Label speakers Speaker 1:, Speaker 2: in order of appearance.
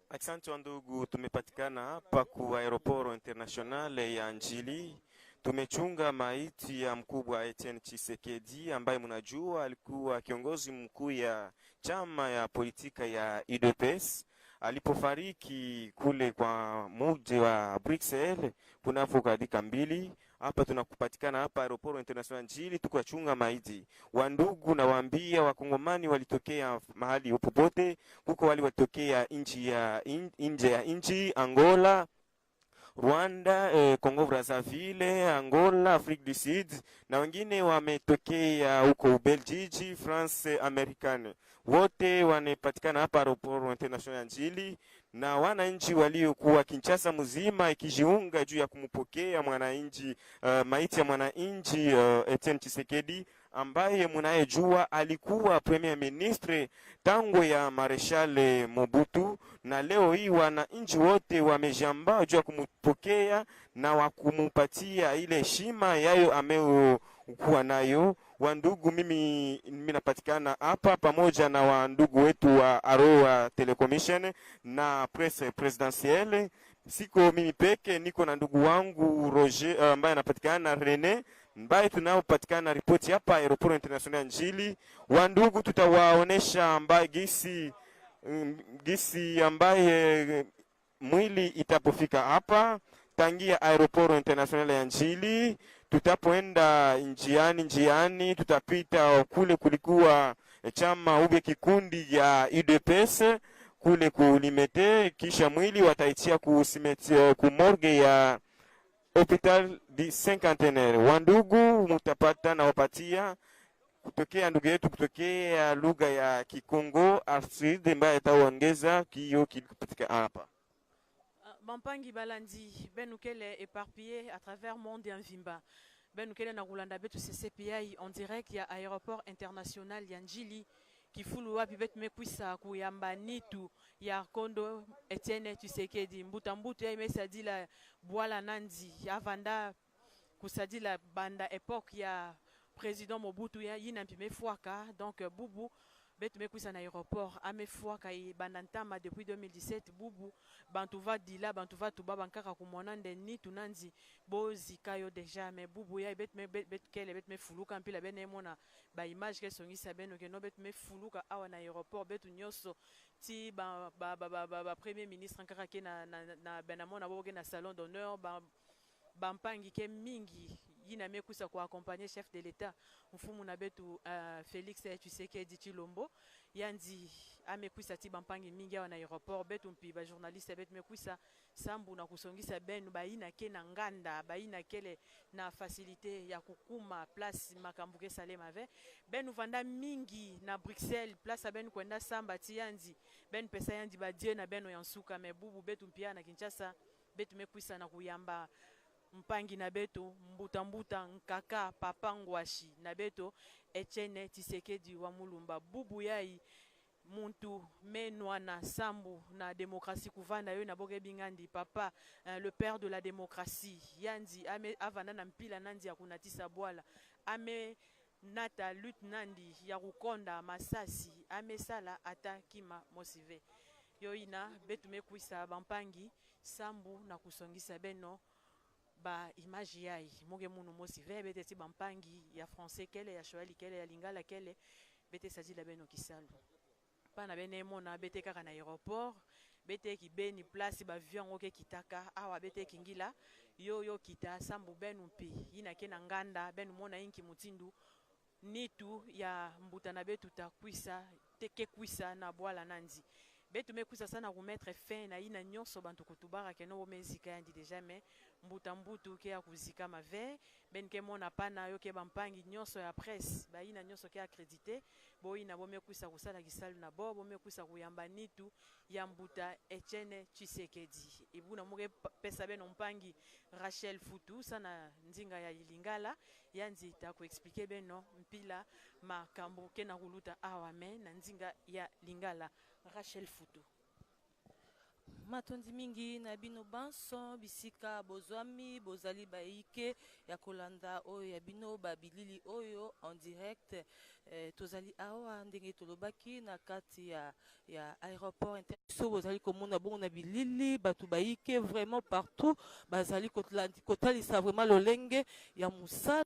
Speaker 1: Asante wa ndugu, tumepatikana hapa ku aeroporo international ya Njili. Tumechunga maiti ya mkubwa Etienne Tshisekedi ambaye mnajua alikuwa kiongozi mkuu ya chama ya politika ya UDPS. Alipofariki kule kwa mji wa Bruxelles kunako kadika mbili. Hapa tunakupatikana hapa aeroporo international Njili, tukachunga maiti. Wandugu na waambia wakongomani walitokea mahali popote, kuko wali watokea nje ya nchi, Angola, Rwanda, Congo Brazzaville, Angola, Afrique du Sud, na wengine wametokea huko Ubelgiji, France, Amerikane. Wote wanapatikana hapa aeroport international Njili, na wananchi waliokuwa Kinshasa mzima ikijiunga juu ya kumpokea mwananchi maiti ya mwananchi Etienne Tshisekedi ambaye mnayejua alikuwa premier ministre tangu ya Marshal Mobutu, na leo hii wananchi wote wamejamba juu ya kumpokea na wakumupatia ile heshima yayo amekuwa nayo. Wandugu, mimi napatikana hapa pamoja na wandugu wetu wa Aroa Telecommission na presse presidentielle. Siko mimi peke, niko na ndugu wangu Roger ambaye anapatikana Rene, ambaye tunaopatikana ripoti hapa aeroport international Njili. Wandugu, tutawaonesha ambaye gisi ambaye mwili itapofika hapa tangia aeroport international ya Njili. Tutapoenda njiani tutapita kule kulikuwa chama ube kikundi ya UDPS kule kulimete, kisha mwili wataitia ku morgue ya Hopital di Cinquantenaire. Wandugu, mutapata na wapatia kutokea ndugu yetu kutokea lugha ya Kikongo Arsid ambaye ataongeza kiyo kilipatika hapa.
Speaker 2: Bampangi balandi benukele éparpillé à travers monde en Vimba. Benukele na Rulanda betu CCPI en direct ya aéroport international ya Njili kifulu wapi betu mekwisa kuyamba nitu ya Kondo Etienne Tshisekedi mbutambutu ya imesadila Bwala Nandi avanda kusadila banda époque ya président Mobutu ya yina mpime fuaka donc bubu betu mekwisa na aéroport amefuaka i bandantama depuis 2017 bubu bantu va dila bantu va tuba bankaka kumona ndeni tunanzi bozi kayo déjà mais bubu ya bet kele bet me fuluka mpila bene mona ba image ke songisa beno ke no bet me fuluka awa na aéroport betu nyoso ti ba premier ministre nkaka ke na benamona boke na salon d'honneur bampangi ke mingi yina mekusa kwa accompagner chef de l'état mfumu na betu Félix Tshisekedi Tshilombo yandi amekuisa ti bampangi mingi awa na aéroport betu mpi ba journaliste betu mekuisa sambu na kusongisa benu baina ke na nganda baina kele na facilité ya kukuma place makambu ke salema ave benu vanda mingi na Bruxelles place benu kwenda samba ti yandi benu pesa yandi ba die na benu yansuka me bubu betu mpia na Kinshasa betu mekuisa na kuyamba mpangi na beto mbuta nkaka papa ngwashi na beto Etienne Tshisekedi wa mulumba bubu yai muntu menwana sambu na démocratie kuvanda yo na boge bingandi papa le père de la démocratie yandi ame avana na mpila nandi ya kunatisa bwala ame nata lutte nandi ya kukonda masasi ame sala ata kima mosive yo ina betu mekwisa bampangi sambu na kusongisa beno ba image yai moge munu mosive bete ti bampangi ya français kele ya shoali kele ya lingala kele bete sajila beno kisalu pana bene mona bete kaka na aéroport bete ki beni place ba avion oke kitaka awa bete kingila yo kita sambu benu mpi yina ke na nganda benu mona inki mutindu nitu ya mbuta na betu ta kwisa teke kwisa na bwala nandi betu mekwisa sana kumettre fin na ina nyonso bantu kutubara ke no mezika yandi déjà mais mbutu ke ya kuzika mave ben ke mona pana yo ke bampangi nyonso ya presse ba ina nyonso ke accrédité bo ina bo mekwisa kusala kisalu na bo mekwisa kuyamba nitu ya mbuta Etienne Tshisekedi ibuna muge pesa beno mpangi Rachel Futu sana nzinga ya Ilingala yanzi ta ku expliquer beno mpila makambo ke na kuluta awame na nzinga ya Lingala. Rachel Futu.
Speaker 3: Matondi mingi na bino banso bisika bozwami bozali baike ya kolanda oyo ya bino babilili oyo en direct tozali awa ndenge tolobaki na kati ya aéroport international bozali komona bongo na bilili batu baike vraiment partout bazali kotalisa vraiment lolenge ya musala